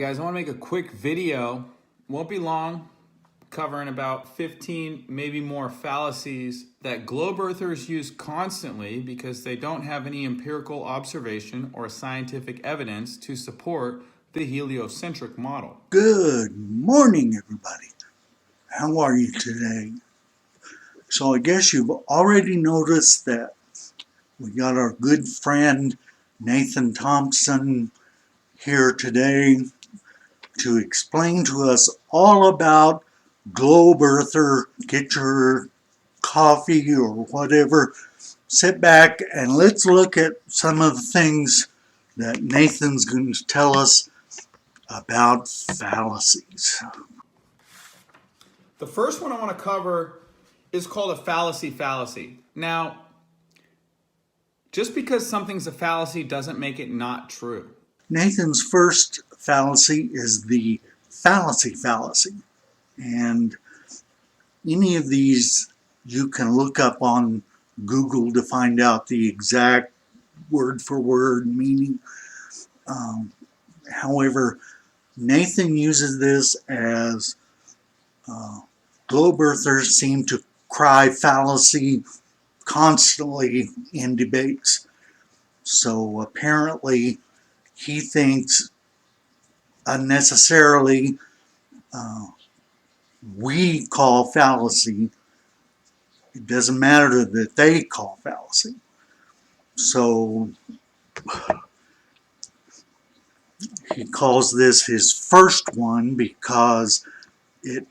Guys, I want to make a quick video. Won't be long, covering about 15, maybe more fallacies that globe earthers use constantly because they don't have any empirical observation or scientific evidence to support the heliocentric model. Good morning, everybody. How are you today? So I guess you've already noticed that we got our good friend Nathan Thompson here today to explain to us all about globe earther. Get your coffee or whatever, sit back and let's look at some of the things that Nathan's going to tell us about fallacies. The first one I want to cover is called a fallacy. Now, just because something's a fallacy doesn't make it not true. Nathan's first fallacy is the fallacy. And any of these you can look up on Google to find out the exact word for word meaning. However, Nathan uses this as globe earthers seem to cry fallacy constantly in debates. So apparently he thinks unnecessarily we call fallacy. It doesn't matter that they call fallacy. So he calls this his first one because it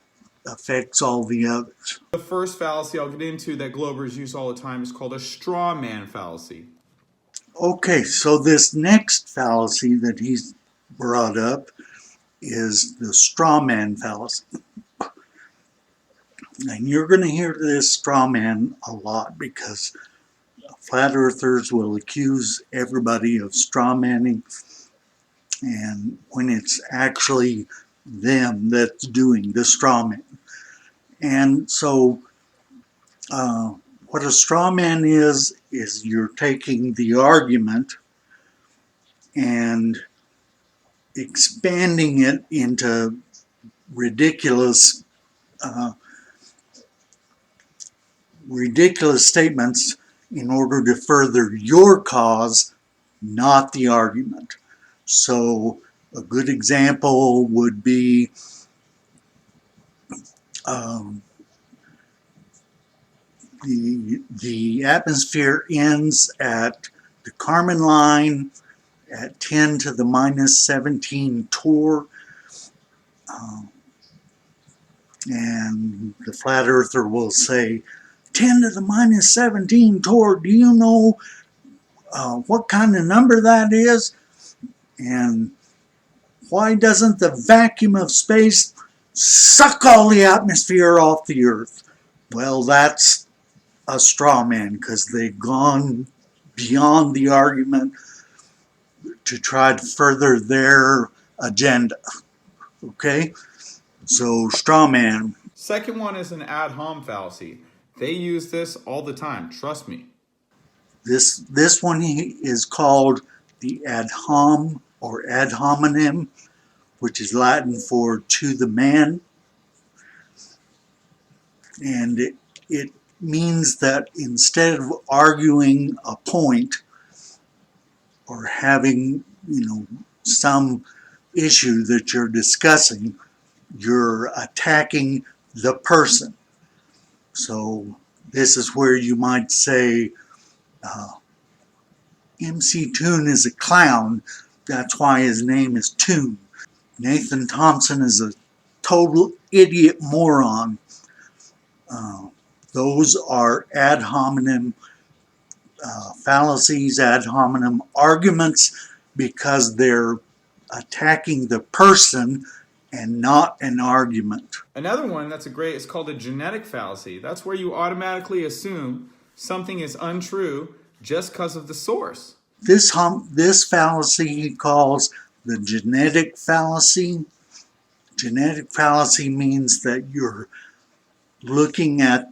affects all the others. The first fallacy I'll get into that globers use all the time is called a strawman fallacy. Okay, so this next fallacy that he's brought up is the strawman fallacy. And you're going to hear this strawman a lot because flat earthers will accuse everybody of strawmanning, and when it's actually them that's doing the strawman. And so what a strawman is you're taking the argument and expanding it into ridiculous statements in order to further your cause, not the argument. So a good example would be the atmosphere ends at the Kármán line at 10 to the minus 17 torr. And the flat earther will say, 10 to the minus 17 torr, do you know what kind of number that is? And why doesn't the vacuum of space suck all the atmosphere off the earth? Well, that's a straw man because they've gone beyond the argument to try to further their agenda. Okay? So, straw man. Second one is an ad hom fallacy. They use this all the time, trust me. This one is called the ad hom or ad hominem, which is Latin for to the man. And it means that instead of arguing a point or having, some issue that you're discussing, you're attacking the person. So this is where you might say, MC Toon is a clown. That's why his name is Toon. Nathan Thompson is a total idiot moron. Those are ad hominem fallacies, ad hominem arguments, because they're attacking the person and not an argument. Another one that's is called a genetic fallacy. That's where you automatically assume something is untrue just because of the source. This fallacy he calls the genetic fallacy. Genetic fallacy means that you're looking at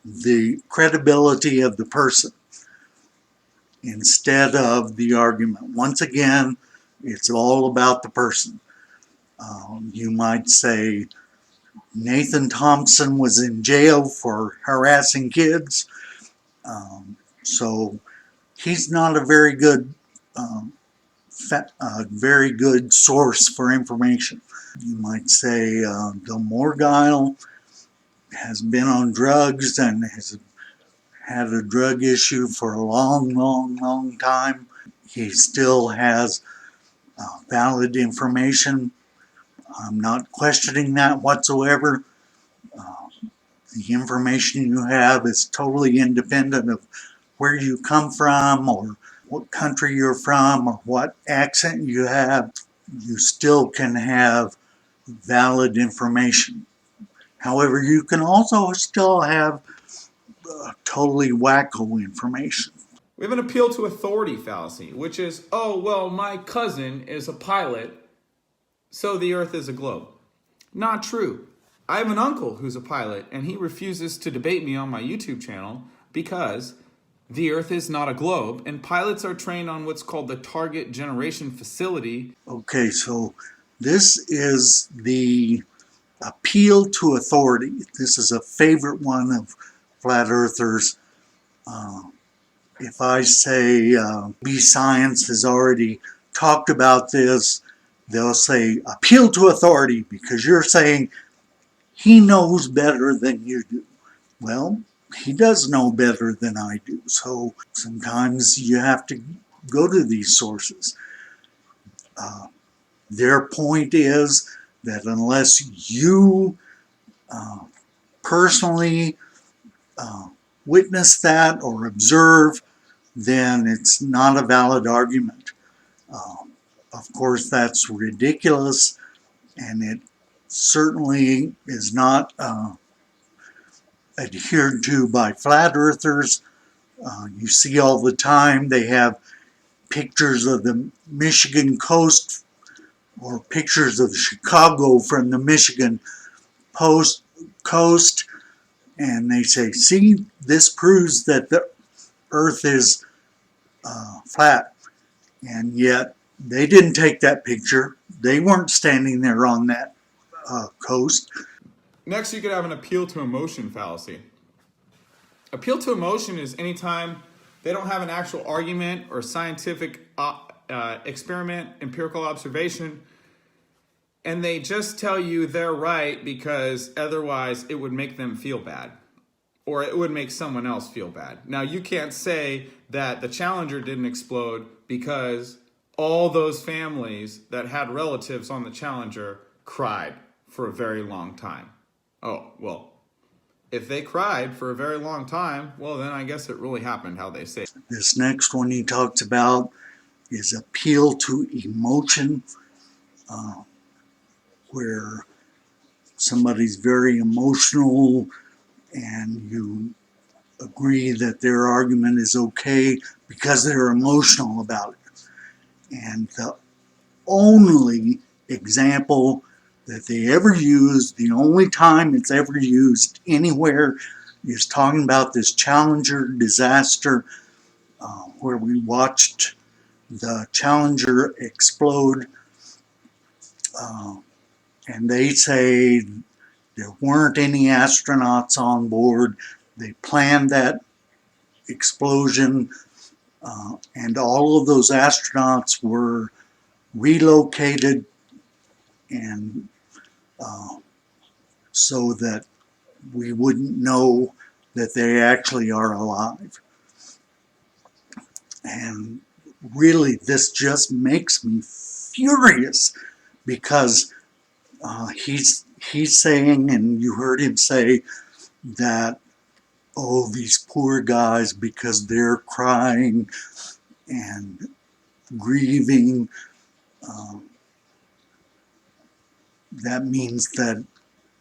the credibility of the person instead of the argument. Once again, It's all about the person. You might say Nathan Thompson was in jail for harassing kids, so he's not a very good source for information. You might say Bill Morgile has been on drugs and has had a drug issue for a long time. He still has valid information. I'm not questioning that whatsoever. The information you have is totally independent of where you come from or what country you're from or what accent you have. You still can have valid information. However, you can also still have totally wacko information. We have an appeal to authority fallacy, which is, oh, well, my cousin is a pilot, so the earth is a globe. Not true. I have an uncle who's a pilot, and he refuses to debate me on my YouTube channel because the earth is not a globe, and pilots are trained on what's called the target generation facility. Okay, so this is the appeal to authority. This is a favorite one of flat earthers. If I say B Science has already talked about this, they'll say appeal to authority because you're saying he knows better than you do. Well, he does know better than I do, so sometimes you have to go to these sources. Their point is that unless you personally witness that or observe, then it's not a valid argument. Of course, that's ridiculous, and it certainly is not adhered to by flat earthers. You see all the time they have pictures of the Michigan coast or pictures of Chicago from the Michigan coast, and they say, see, this proves that the earth is flat. And yet they didn't take that picture. They weren't standing there on that coast. Next, you could have an appeal to emotion fallacy. Appeal to emotion is anytime they don't have an actual argument or scientific experiment, empirical observation, and they just tell you they're right because otherwise it would make them feel bad or it would make someone else feel bad. Now, you can't say that the Challenger didn't explode because all those families that had relatives on the Challenger cried for a very long time. Oh, well, if they cried for a very long time, well, then I guess it really happened how they say it. This next one he talks about is appeal to emotion, where somebody's very emotional and you agree that their argument is okay because they're emotional about it. And the only example that they ever used, the only time it's ever used anywhere, is talking about this Challenger disaster where we watched the Challenger explode. And they say there weren't any astronauts on board. They planned that explosion, and all of those astronauts were relocated and so that we wouldn't know that they actually are alive. And really, this just makes me furious because he's saying, and you heard him say, that, oh, these poor guys, because they're crying and grieving, that means that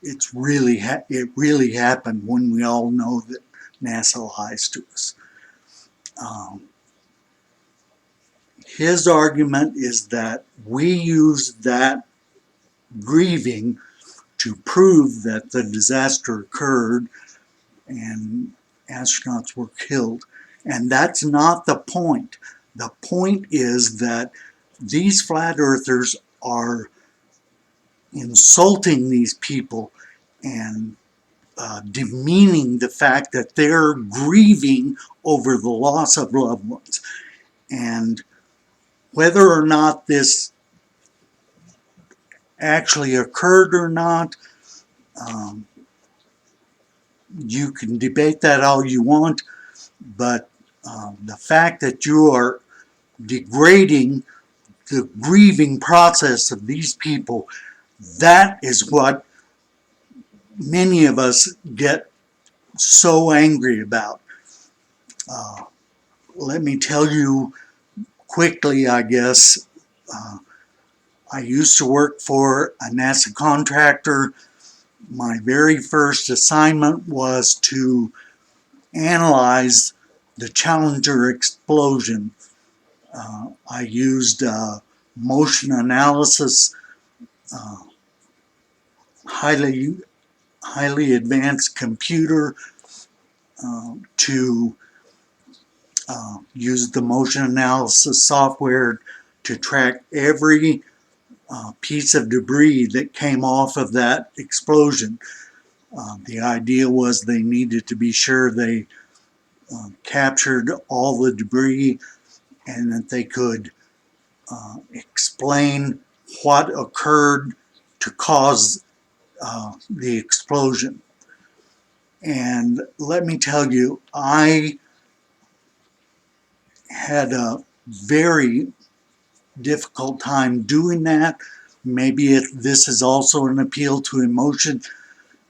it really happened, when we all know that NASA lies to us. His argument is that we use that grieving to prove that the disaster occurred and astronauts were killed. And that's not the point. The point is that these flat earthers are insulting these people and demeaning the fact that they're grieving over the loss of loved ones. And whether or not this actually occurred or not, um, you can debate that all you want, but the fact that you are degrading the grieving process of these people, that is what many of us get so angry about. Uh, Let me tell you quickly, I guess. Uh, I used to work for a NASA contractor. My very first assignment was to analyze the Challenger explosion. I used motion analysis, uh, highly advanced computer to use the motion analysis software to track every piece of debris that came off of that explosion. The idea was they needed to be sure they captured all the debris and that they could explain what occurred to cause the explosion. And let me tell you, I had a very difficult time doing that. Maybe this is also an appeal to emotion,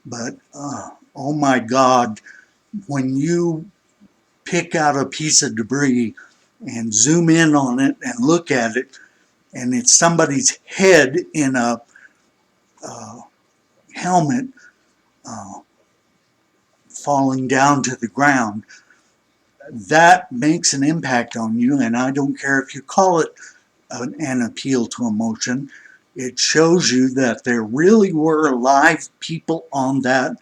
but oh my God, when you pick out a piece of debris and zoom in on it and look at it, and it's somebody's head in a helmet falling down to the ground, that makes an impact on you. And I don't care if you call it an appeal to emotion. It shows you that there really were live people on that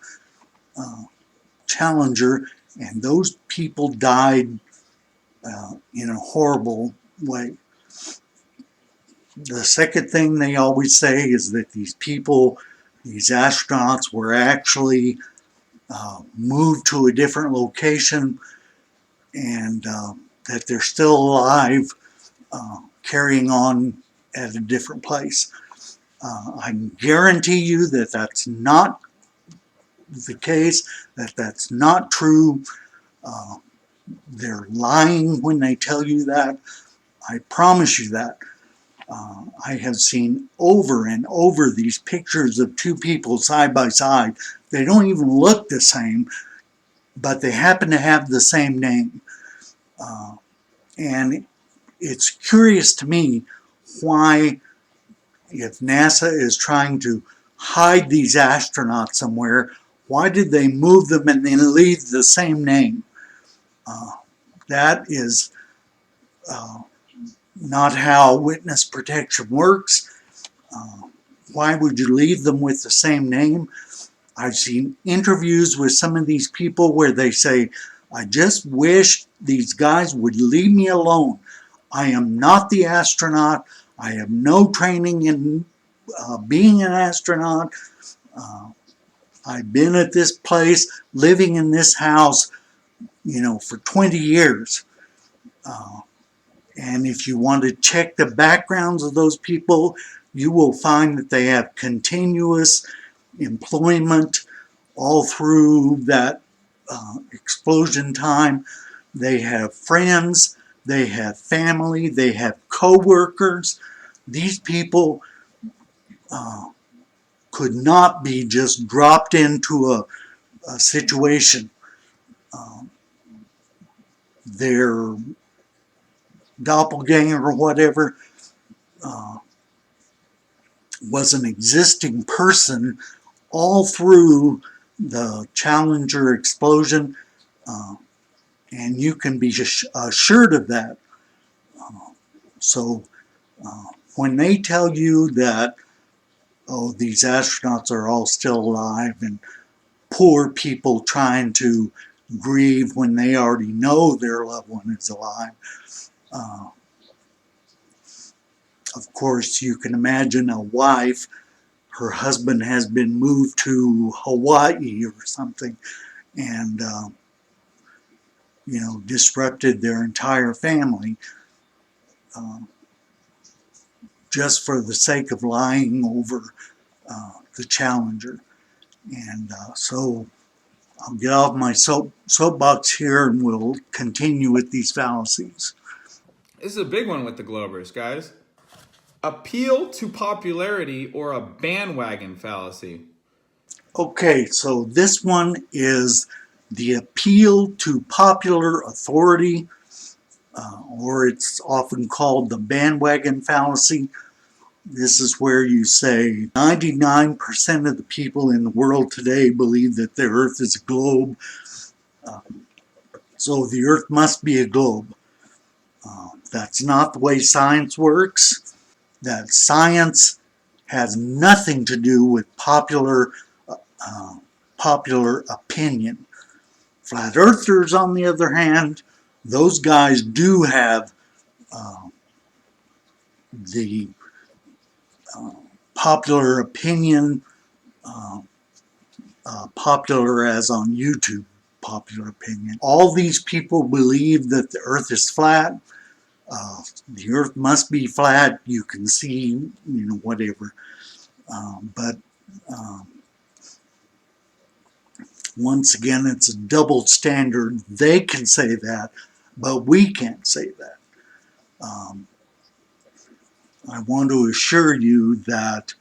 Challenger, and those people died in a horrible way. The second thing they always say is that these people, these astronauts, were actually moved to a different location and that they're still alive, carrying on at a different place. I can guarantee you that that's not the case, that that's not true. They're lying when they tell you that. I promise you that. I have seen over and over these pictures of two people side by side. They don't even look the same, but they happen to have the same name. And it's curious to me why, if NASA is trying to hide these astronauts somewhere, why did they move them and then leave the same name? That is not how witness protection works. Why would you leave them with the same name? I've seen interviews with some of these people where they say, I just wish these guys would leave me alone. I am not the astronaut. I have no training in being an astronaut. I've been at this place, living in this house, for 20 years. And if you want to check the backgrounds of those people, you will find that they have continuous employment all through that explosion time. They have friends, they have family, they have co-workers. These people could not be just dropped into a situation. Their doppelganger or whatever was an existing person all through the Challenger explosion, and you can be assured of that. So when they tell you that, oh, these astronauts are all still alive and poor people trying to grieve when they already know their loved one is alive, Of course, you can imagine a wife, her husband has been moved to Hawaii or something, and disrupted their entire family just for the sake of lying over the Challenger. And so I'll get off my soapbox here and we'll continue with these fallacies. This is a big one with the Globers, guys. Appeal to popularity or a bandwagon fallacy. Okay, so this one is the appeal to popular authority, or it's often called the bandwagon fallacy. This is where you say 99% of the people in the world today believe that the earth is a globe, so the earth must be a globe. That's not the way science works. That science has nothing to do with popular opinion. Flat earthers, on the other hand, those guys do have the popular opinion, popular as on YouTube, popular opinion. All these people believe that the earth is flat. The earth must be flat. You can see, whatever. But once again, it's a double standard. They can say that, but we can't say that. I want to assure you that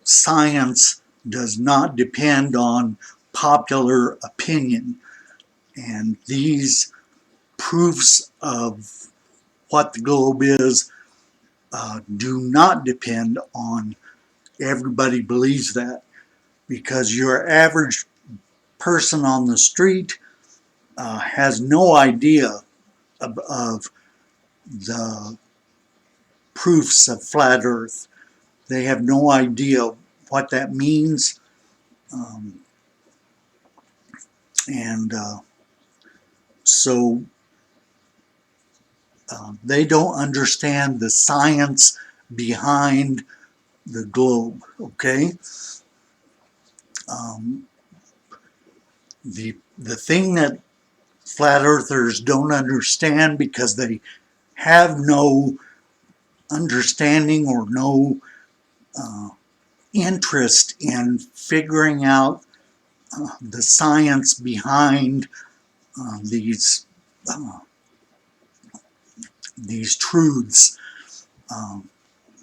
science does not depend on popular opinion. And these proofs of what the globe is do not depend on everybody believes that, because your average person on the street has no idea of the proofs of flat earth. They have no idea what that means, and so they don't understand the science behind the globe, okay? The thing that flat earthers don't understand, because they have no understanding or no interest in figuring out the science behind these truths.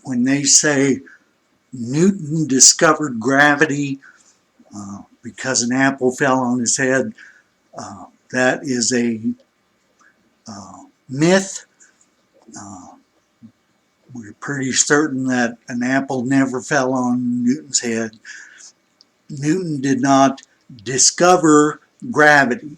When they say Newton discovered gravity because an apple fell on his head, that is a myth. We're pretty certain that an apple never fell on Newton's head. Newton did not discover gravity.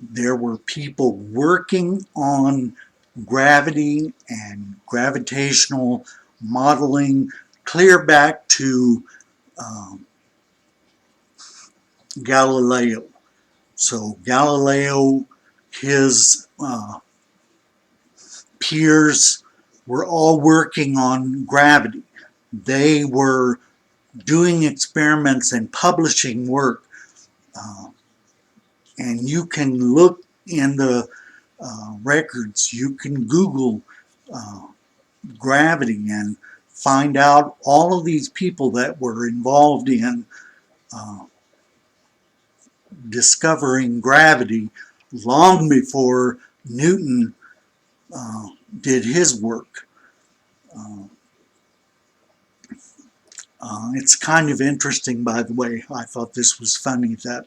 There were people working on gravity and gravitational modeling clear back to Galileo. So Galileo, his peers were all working on gravity. They were doing experiments and publishing work. And you can look in the records, you can Google gravity and find out all of these people that were involved in discovering gravity long before Newton did his work. It's kind of interesting, by the way. I thought this was funny that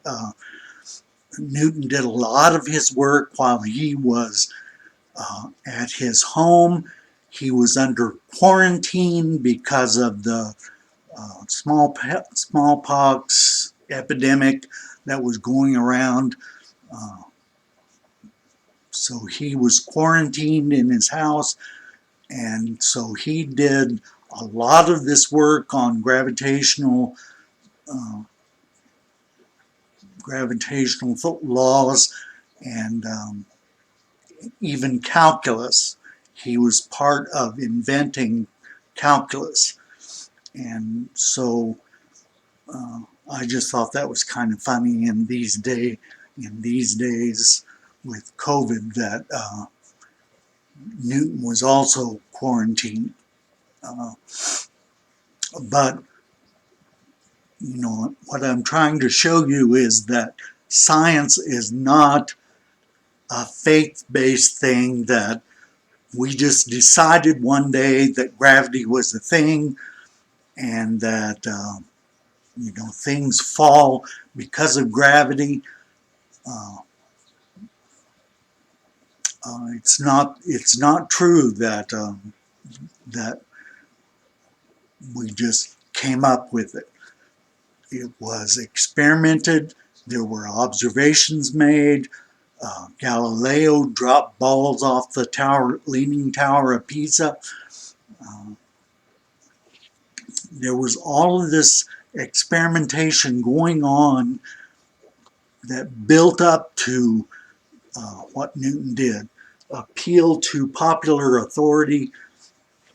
Newton did a lot of his work while he was at his home. He was under quarantine because of the smallpox epidemic that was going around. So he was quarantined in his house, and so he did a lot of this work on gravitational laws, and even calculus. He was part of inventing calculus. And so I just thought that was kind of funny in these days with COVID that Newton was also quarantined. But what I'm trying to show you is that science is not a faith-based thing that we just decided one day that gravity was a thing and that things fall because of gravity. It's not true that that we just came up with it. It was experimented. There were observations made. Galileo dropped balls off the Leaning Tower of Pisa. There was all of this experimentation going on that built up to what Newton did. Appeal to popular authority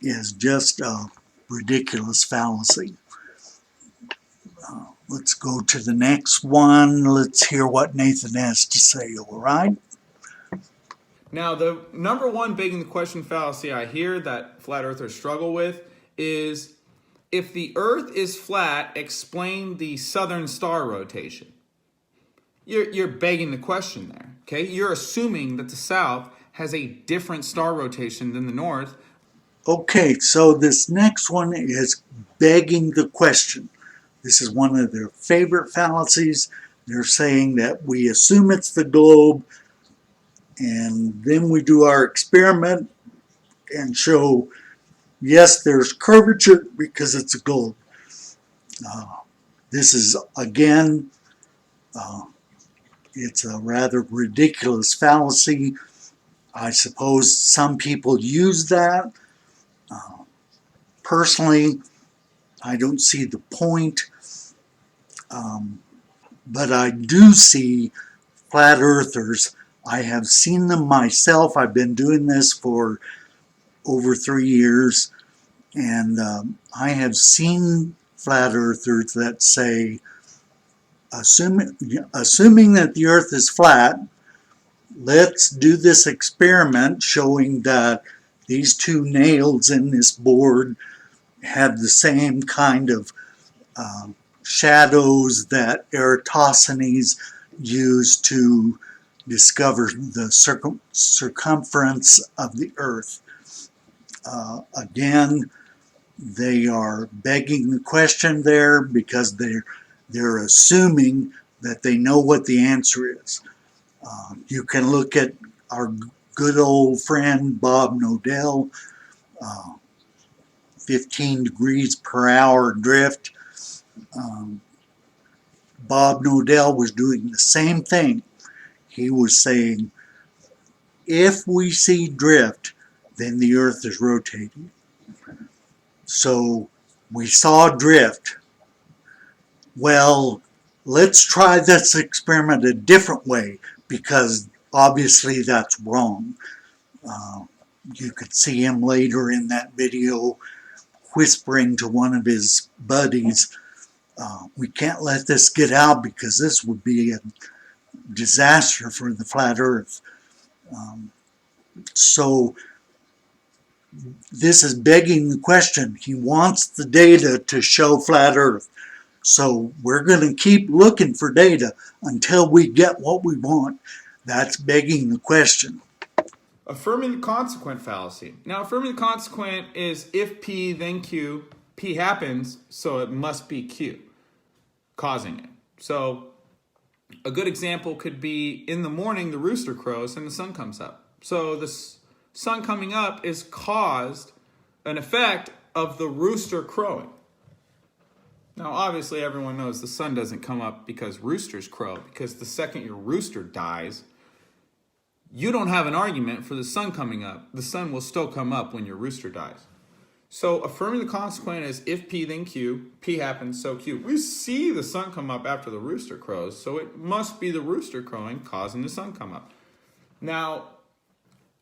is just a ridiculous fallacy. Let's go to the next one. Let's hear what Nathan has to say, all right? Now, the number one begging the question fallacy I hear that flat earthers struggle with is, if the earth is flat, explain the southern star rotation. You're begging the question there, okay? You're assuming that the south has a different star rotation than the north. Okay, so this next one is begging the question. This is one of their favorite fallacies. They're saying that we assume it's the globe, and then we do our experiment and show, yes, there's curvature because it's a globe. This is, again, it's a rather ridiculous fallacy. I suppose some people use that. Personally, I don't see the point. But I do see flat earthers. I have seen them myself. I've been doing this for over 3 years, and I have seen flat earthers that say, assuming that the earth is flat, let's do this experiment showing that these two nails in this board have the same kind of shadows that Eratosthenes used to discover the circumference of the earth. Again, they are begging the question there because they're assuming that they know what the answer is. You can look at our good old friend Bob Nodell, 15 degrees per hour drift. Bob Nodell was doing the same thing. He was saying, if we see drift, then the earth is rotating. So we saw drift. Well, let's try this experiment a different way, because obviously that's wrong. You could see him later in that video whispering to one of his buddies, we can't let this get out because this would be a disaster for the flat earth. So this is begging the question. He wants the data to show flat earth. So we're going to keep looking for data until we get what we want. That's begging the question. Affirming the consequent fallacy. Now, affirming the consequent is if P, then Q. P happens, so it must be Q, causing it. So a good example could be in the morning, the rooster crows and the sun comes up. So the sun coming up is caused an effect of the rooster crowing. Now, obviously, everyone knows the sun doesn't come up because roosters crow, because the second your rooster dies, you don't have an argument for the sun coming up. The sun will still come up when your rooster dies. So affirming the consequent is if P, then Q. P happens, so Q. We see the sun come up after the rooster crows, so it must be the rooster crowing causing the sun come up. Now,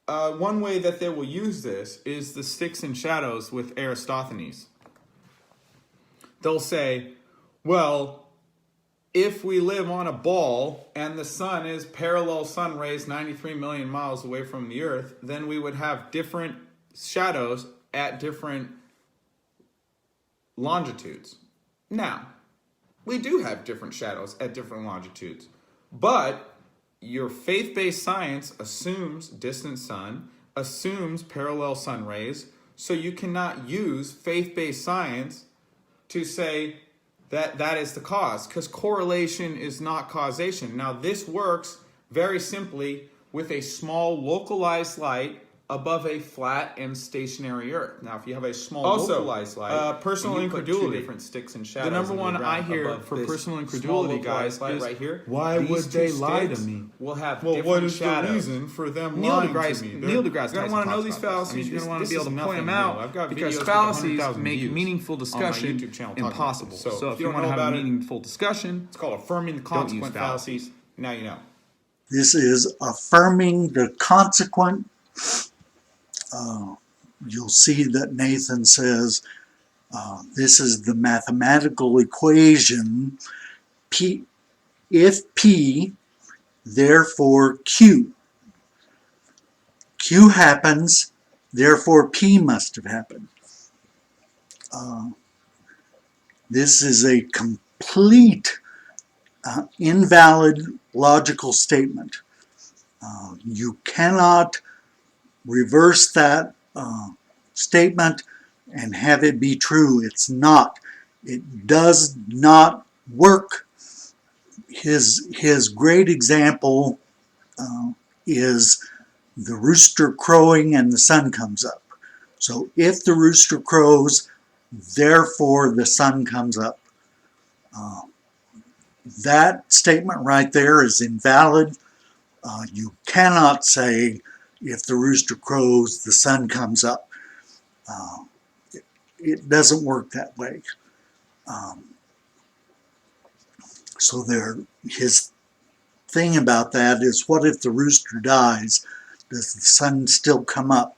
One way that they will use this is the sticks and shadows with Aristophanes. They'll say, well, if we live on a ball and the sun is parallel sun rays 93 million miles away from the earth, then we would have different shadows at different longitudes. Now, we do have different shadows at different longitudes, but your faith-based science assumes distant sun, assumes parallel sun rays, so you cannot use faith-based science to say that that is the cause, because correlation is not causation. Now, this works very simply with a small localized light above a flat and stationary Earth. Now, if you have a small localized light, personal incredulity, different sticks and shadows. The number one I hear for personal incredulity, guys, is right here. Why would they lie to me? We'll have different shadows. What is the reason for them lying to me? Neil deGrasse Tyson want to know these fallacies. You're going to want to be able to point them out because fallacies make meaningful discussion impossible. So if you want to have a meaningful discussion, it's called affirming the consequent fallacies. Now you know. This is affirming the consequent. You'll see that Nathan says this is the mathematical equation P, if P, therefore Q. Q happens, therefore P must have happened. This is a complete invalid logical statement. You cannot reverse that statement and have it be true. It's not. It does not work. His great example is the rooster crowing and the sun comes up. So if the rooster crows, therefore the sun comes up. That statement right there is invalid. You cannot say if the rooster crows, the sun comes up. It doesn't work that way. So his thing about that is, what if the rooster dies? Does the sun still come up?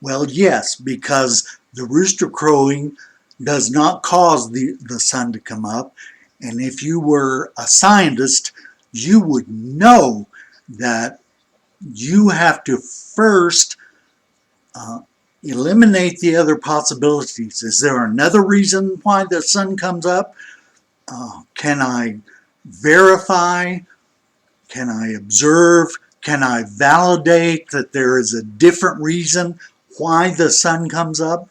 Well, yes, because the rooster crowing does not cause the sun to come up. And if you were a scientist, you would know that you have to first eliminate the other possibilities. Is there another reason why the sun comes up? Can I verify? Can I observe? Can I validate that there is a different reason why the sun comes up?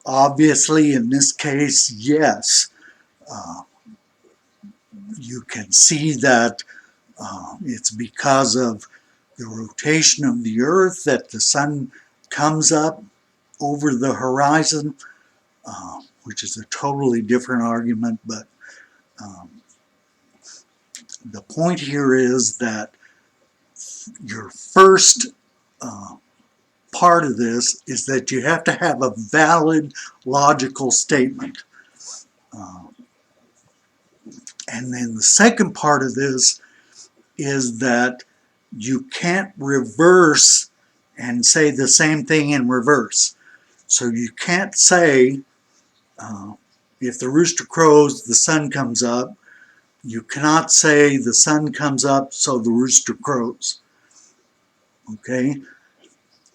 Obviously, in this case, yes. You can see that it's because of the rotation of the earth that the sun comes up over the horizon, which is a totally different argument, but the point here is that your first part of this is that you have to have a valid logical statement. And then the second part of this is that you can't reverse and say the same thing in reverse. So you can't say, if the rooster crows, the sun comes up. You cannot say the sun comes up, so the rooster crows. Okay?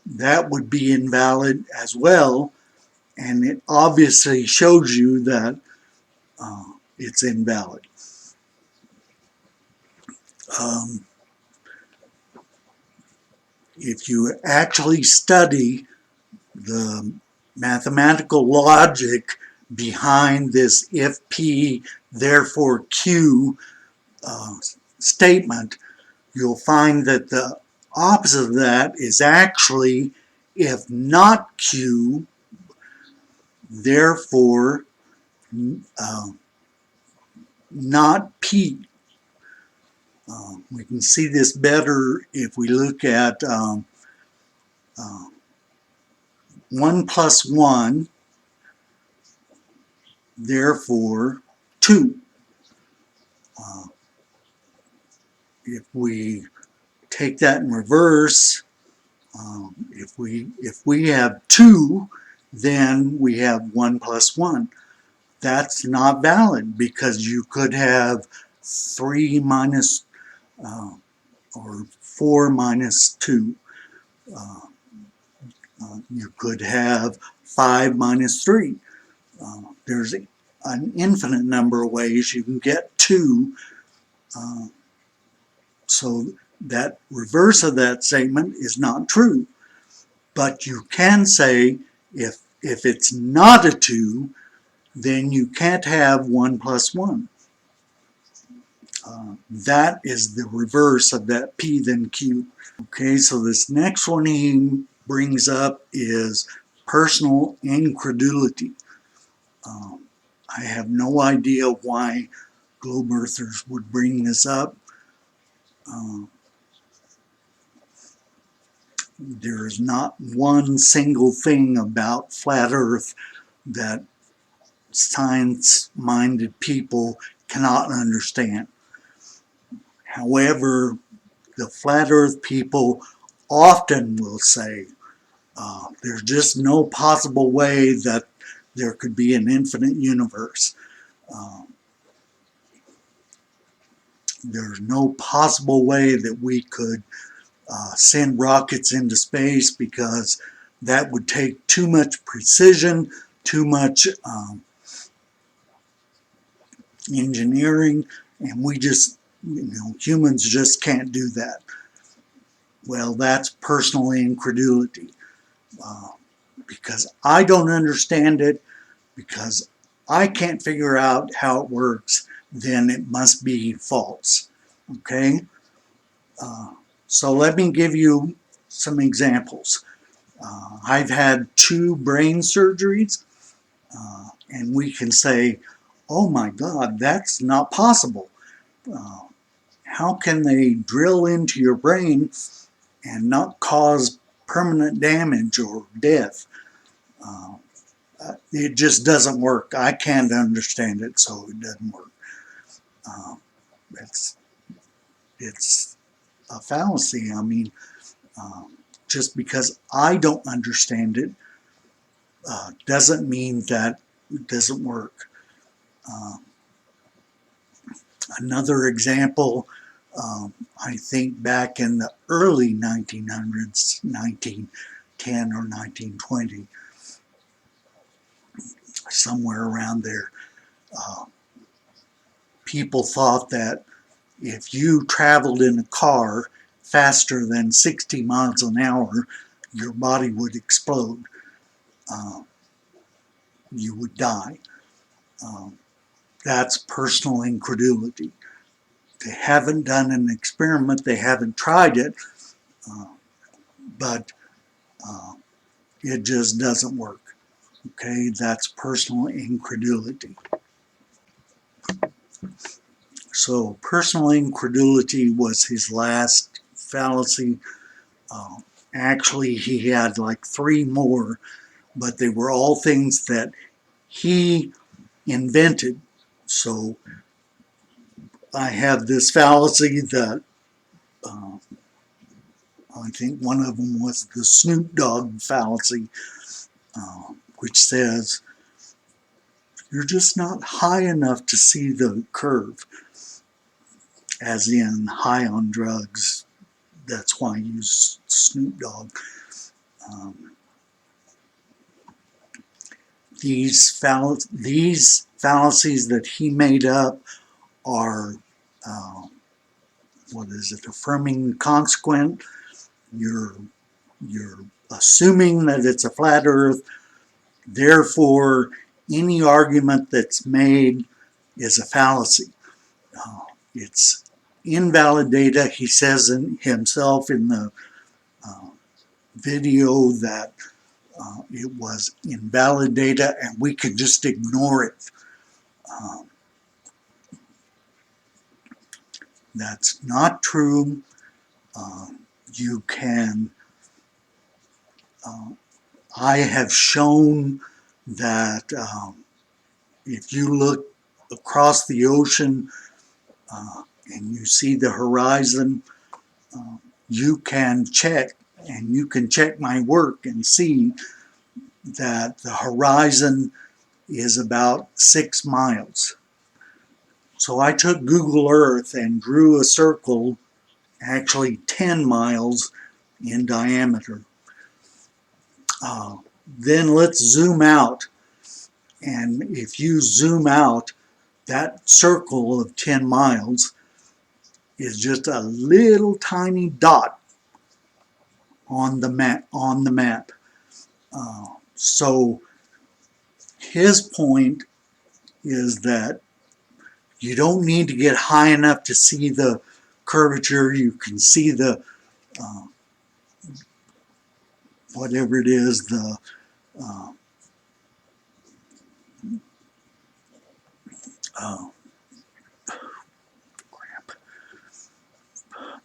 That would be invalid as well, and it obviously shows you that it's invalid. If you actually study the mathematical logic behind this if P, therefore Q statement, you'll find that the opposite of that is actually if not Q, therefore not P. We can see this better if we look at 1 plus 1, therefore 2. If we take that in reverse. If we have 2, then we have 1 plus 1. That's not valid because you could have 3 minus or 4 minus 2. You could have 5 minus 3. There's an infinite number of ways you can get 2. So that reverse of that statement is not true. But you can say if it's not a 2, then you can't have 1 plus 1. That is the reverse of that P then Q. Okay, so this next one he brings up is personal incredulity. I have no idea why globe earthers would bring this up. There is not one single thing about flat earth that science-minded people cannot understand. However, the flat earth people often will say there's just no possible way that there could be an infinite universe. There's no possible way that we could send rockets into space because that would take too much precision, too much engineering, and we just, humans just can't do that. Well, that's personal incredulity. Because I don't understand it, because I can't figure out how it works, then it must be false. Okay? So let me give you some examples. I've had 2 brain surgeries, and we can say, oh my God, that's not possible. How can they drill into your brain and not cause permanent damage or death? It just doesn't work. I can't understand it, so it doesn't work. It's a fallacy. I mean, just because I don't understand it doesn't mean that it doesn't work. Another example, I think back in the early 1900s, 1910 or 1920, somewhere around there, people thought that if you traveled in a car faster than 60 miles an hour, your body would explode. You would die. That's personal incredulity. They haven't done an experiment, they haven't tried it, but it just doesn't work. Okay, that's personal incredulity. So personal incredulity was his last fallacy. Actually, he had like 3 more, but they were all things that he invented. So I have this fallacy that I think one of them was the snoopdogg fallacy, which says you're just not high enough to see the curve, as in high on drugs. That's why I use Snoop Dogg. These fallacies that he made up are, affirming, consequent. You're assuming that it's a flat earth, therefore any argument that's made is a fallacy. It's invalid data. He says himself in the video that it was invalid data and we could just ignore it. That's not true. You can, I have shown that if you look across the ocean and you see the horizon, you can check, and you can check my work and see that the horizon is about 6 miles. So I took Google Earth and drew a circle, actually 10 miles in diameter. Then let's zoom out. And if you zoom out, that circle of 10 miles is just a little tiny dot on the map. So his point is that you don't need to get high enough to see the curvature. You can see the whatever it is, the crap,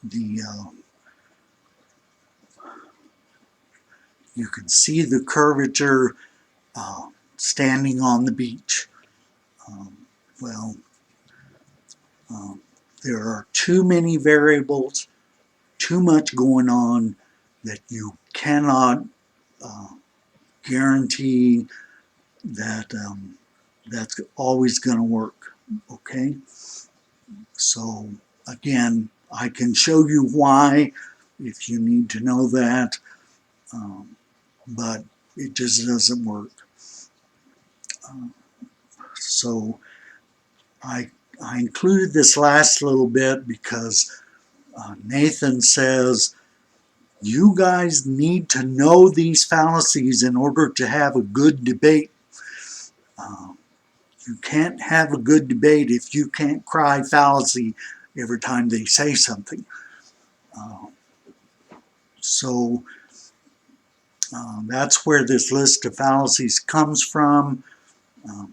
the you can see the curvature standing on the beach. Well, there are too many variables, too much going on that you cannot guarantee that that's always going to work. Okay, so again, I can show you why if you need to know that, but it just doesn't work. So I included this last little bit because Nathan says you guys need to know these fallacies in order to have a good debate. You can't have a good debate if you can't cry fallacy every time they say something. So that's where this list of fallacies comes from,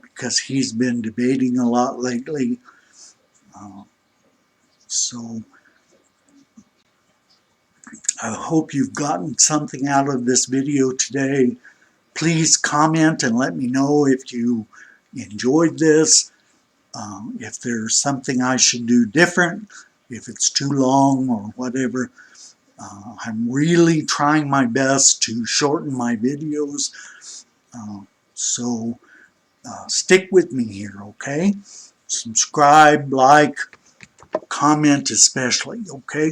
because he's been debating a lot lately. So I hope you've gotten something out of this video today. Please comment and let me know if you enjoyed this, if there's something I should do different, if it's too long or whatever. I'm really trying my best to shorten my videos, so stick with me here, okay? Subscribe, like, comment especially, okay?